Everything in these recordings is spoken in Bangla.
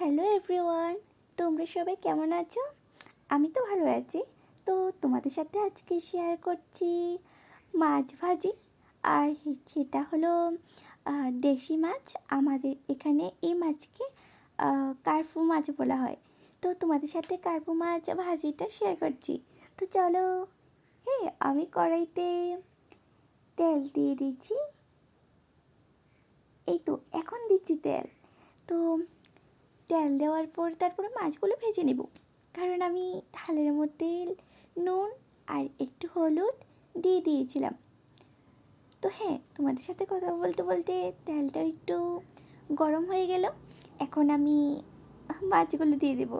হ্যালো এভরিওয়ান, তোমরা সবাই কেমন আছো? আমি তো ভালো আছি। তো তোমাদের সাথে আজকে শেয়ার করছি মাছ ভাজি। আর সেটা হলো দেশি মাছ। আমাদের এখানে এই মাছকে কার্পু মাছ বলা হয়। তো তোমাদের সাথে কার্পু মাছ ভাজিটা শেয়ার করছি। তো চলো। হ্যাঁ, আমি কড়াইতে তেল দিয়ে দিচ্ছি। এই তো এখন দিচ্ছি তেল। তো তেল দেওয়ার পর তারপরে মাছগুলো ভেজে নেব, কারণ আমি থালের মধ্যে নুন আর একটু হলুদ দিয়ে দিয়েছিলাম। তো হ্যাঁ, তোমাদের সাথে কথা বলতে বলতে তেলটা একটু গরম হয়ে গেল। এখন আমি মাছগুলো দিয়ে দেব।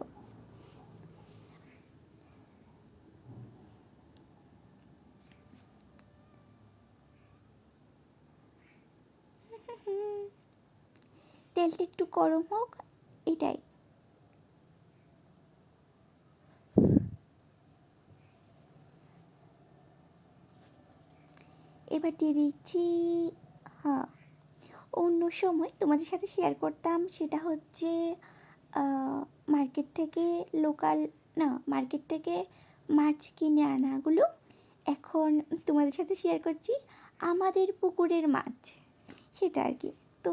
তেলটা একটু গরম হোক, এটাই। এবার দিয়ে দিচ্ছি, হ্যাঁ, অন্য সময় তোমাদের সাথে শেয়ার করতাম, সেটা হচ্ছে মার্কেট থেকে লোকাল, না, মার্কেট থেকে মাছ কিনে আনাগুলো। এখন তোমাদের সাথে শেয়ার করছি আমাদের পুকুরের মাছ, সেটা আর কি। তো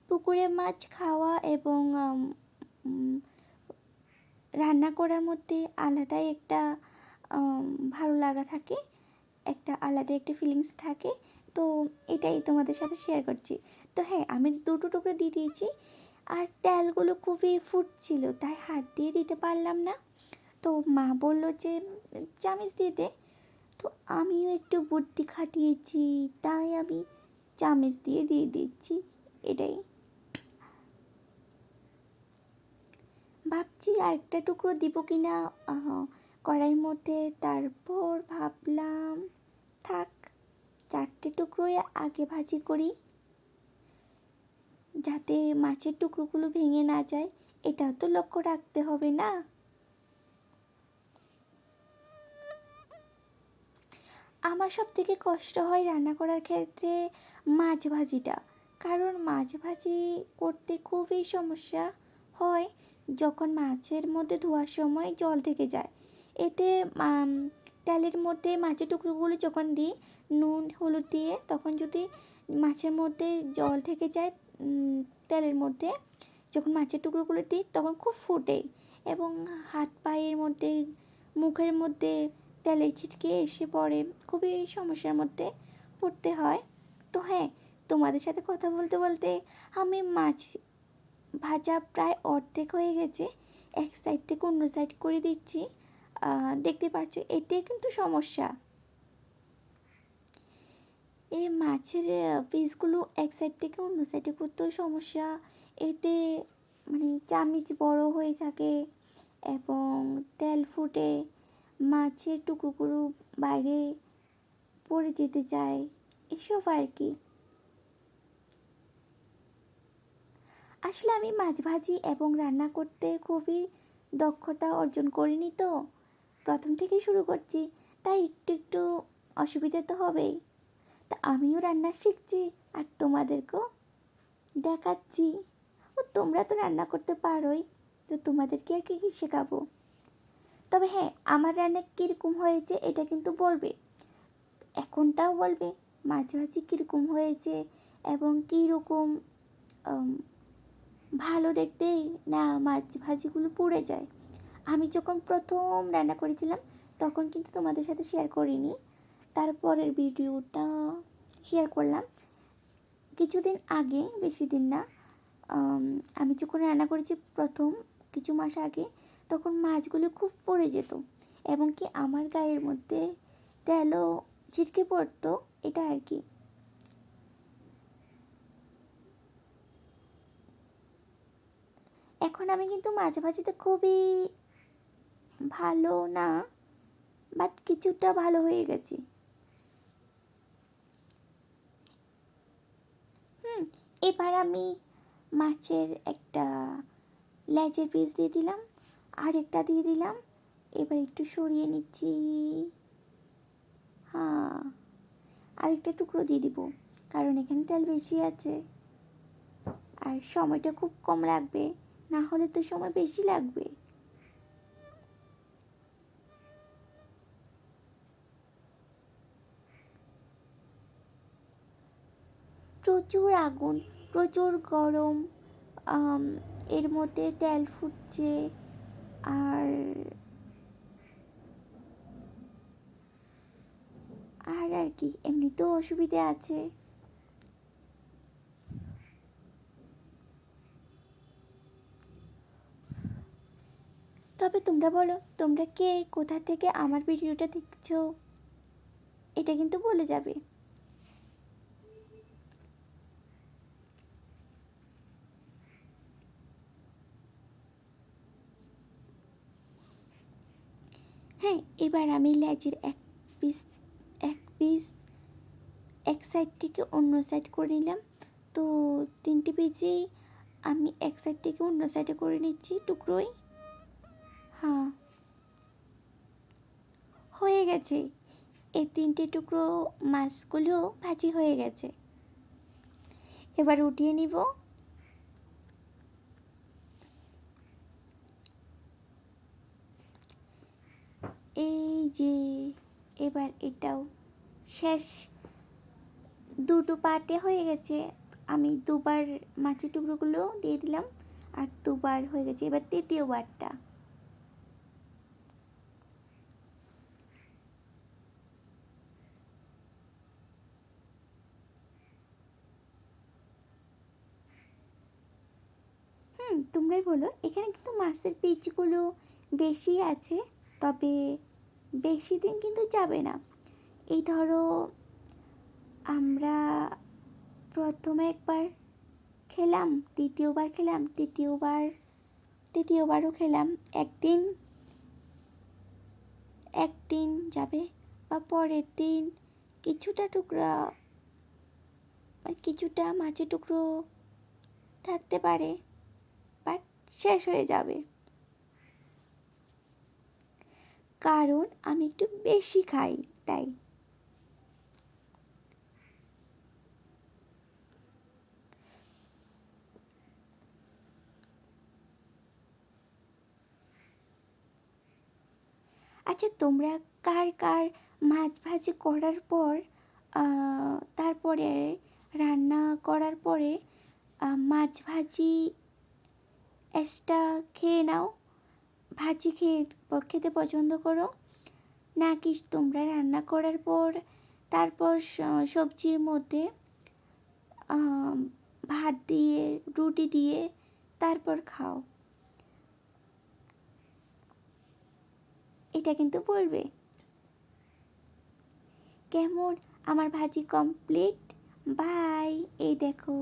পুকুরের মাছ খাওয়া এবং রান্না করার মধ্যে আলাদাই একটা ভালো লাগা থাকে, একটা আলাদা একটা ফিলিংস থাকে। তো এটাই তোমাদের সাথে শেয়ার করছি। তো হ্যাঁ, আমি দুটো টুকরো দিয়ে দিয়েছি। আর তেলগুলো খুবই ফুটছিল, তাই হাত দিয়ে দিতে পারলাম না। তো মা বলল যে চামচ দিয়ে দে। তো আমিও একটু বুদ্ধি খাটিয়েছি, তাই আমি চামচ দিয়ে দিয়ে দিচ্ছি। এটাই ভাবছি আরেকটা টুকরো দিব কি না কড়াইয়ের মধ্যে। তারপর ভাবলাম থাক, চারটে টুকরোই আগে ভাজি করি, যাতে মাছের টুকরোগুলো ভেঙে না যায়। এটাও তো লক্ষ্য রাখতে হবে না? আমার সব থেকে কষ্ট হয় রান্না করার ক্ষেত্রে মাছ ভাজিটা, কারণ মাছ ভাজি করতে খুবই সমস্যা হয় যখন মাছের মধ্যে ধোয়ার সময় জল থেকে যায়। এতে তেলের মধ্যে মাছের টুকরোগুলো যখন দিই নুন হলুদ দিয়ে, তখন যদি মাছের মধ্যে জল থেকে যায়, তেলের মধ্যে যখন মাছের টুকরোগুলো দিই তখন খুব ফোটে এবং হাত পায়ের মধ্যে, মুখের মধ্যে তেলের ছিটকে এসে পড়ে, খুবই সমস্যার মধ্যে পড়তে হয়। তো হ্যাঁ, তোমাদের সাথে কথা বলতে বলতে আমি মাছ ভাজা প্রায় অর্ধেক হয়ে গেছে, এক সাইড থেকে অন্য সাইড করে দিচ্ছি। দেখতে পাচ্ছ, এটাই কিন্তু সমস্যা। এই মাছের পিসগুলো এক সাইড থেকে অন্য সাইডে করতেও সমস্যা। এতে মানে চামচ বড় হয়ে থাকে এবং তেল ফুটে মাছের টুকরোগুলো বাইরে পড়ে যেতে চায়, এসব আর কি। আসলে আমি মাছ ভাজি এবং রান্না করতে খুবই দক্ষতা অর্জন করিনি, তো প্রথম থেকেই শুরু করছি, তাই একটু একটু অসুবিধা তো হবেই। তা আমিও রান্না শিখছি আর তোমাদেরকেও দেখাচ্ছি। ও তোমরা তো রান্না করতে পারোই, তো তোমাদেরকে আর কি শেখাবো। তবে হ্যাঁ, আমার রান্না কীরকম হয়েছে এটা কিন্তু বলবে, এখনটাও বলবে মাছ ভাজি কীরকম হয়েছে এবং কীরকম ভালো দেখতে না মাছ ভাজিগুলো পুড়ে যায়। আমি যখন প্রথম রান্না করেছিলাম তখন কিন্তু তোমাদের সাথে শেয়ার করিনি, তারপরের ভিডিওটা শেয়ার করলাম কিছুদিন আগে, বেশি দিন না। আমি যখন রান্না করেছি প্রথম কিছু মাস আগে, তখন মাছগুলো খুব পড়ে যেত এবং কি আমার গায়ের মধ্যে তেলও ছিটকে পড়তো, এটা আর কি। এখন আমি কিন্তু মাছ ভাজিতে খুবই ভালো না, বাট কিছুটা ভালো হয়ে গেছি। এবার আমি মাছের একটা লেজের পিস দিয়ে দিলাম, আর একটা দিয়ে দিলাম। এবার একটু সরিয়ে নিচ্ছি, হ্যাঁ, আরেকটা টুকরো দিয়ে দিব, কারণ এখানে তেল বেশি আছে আর সময়টা খুব কম লাগবে। না হলে তো সময় বেশি লাগবে। প্রচুর আগুন, প্রচুর গরম, আম, এর মধ্যে তেল ফুটছে। আর আর আর কি, এমনিতেও অসুবিধে আছে। তবে তোমরা বলো, তোমরা কে কোথা থেকে আমার ভিডিওটা দেখছো, এটা কিন্তু বলে যাবে। হ্যাঁ, এবার আমি লেজের পিস এক পিস এক সাইড থেকে অন্য সাইড করে নিলাম। তো 3টে পেজেই আমি এক সাইড থেকে অন্য সাইডে করে নিচ্ছি টুকরোই। হ্যাঁ, হয়ে গেছে। এই 3টে টুকরো মাছগুলো ভাজি হয়ে গেছে। এবার উঠিয়ে নিব। এই যে, এবার এটাও শেষ। দুটো পার্টে হয়ে গেছে। আমি দুবার মাছের টুকরোগুলো দিয়ে দিলাম, আর দুবার হয়ে গেছে। এবার তৃতীয় বারটা। তোমরাই বলো। এখানে কিন্তু মাছের পিচগুলো বেশি আছে, তবে বেশি দিন কিন্তু যাবে না। এই ধরো, আমরা প্রথমে একবার খেলাম, দ্বিতীয়বার খেলাম, তৃতীয়বারও খেলাম। একদিন একদিন যাবে, বা পরের দিন কিছুটা টুকরা, মানে কিছুটা মাছের টুকরো থাকতে পারে, বাট শেষ হয়ে যাবে। কারণ আমি একটু বেশি খাই, তাই। আচ্ছা, তোমরা কার কার মাছ ভাজি করার পর, তারপরে রান্না করার পরে মাছ ভাজি এক্সট্রা খেয়ে নাও, ভাজি খেতে পছন্দ করো, নাকি তোমরা রান্না করার পর তারপর সবজির মধ্যে ভাত দিয়ে, রুটি দিয়ে তারপর খাও? এটা কিন্তু বলবে। কেমন? আমার ভাজি কমপ্লিট। বাই। এই দেখো।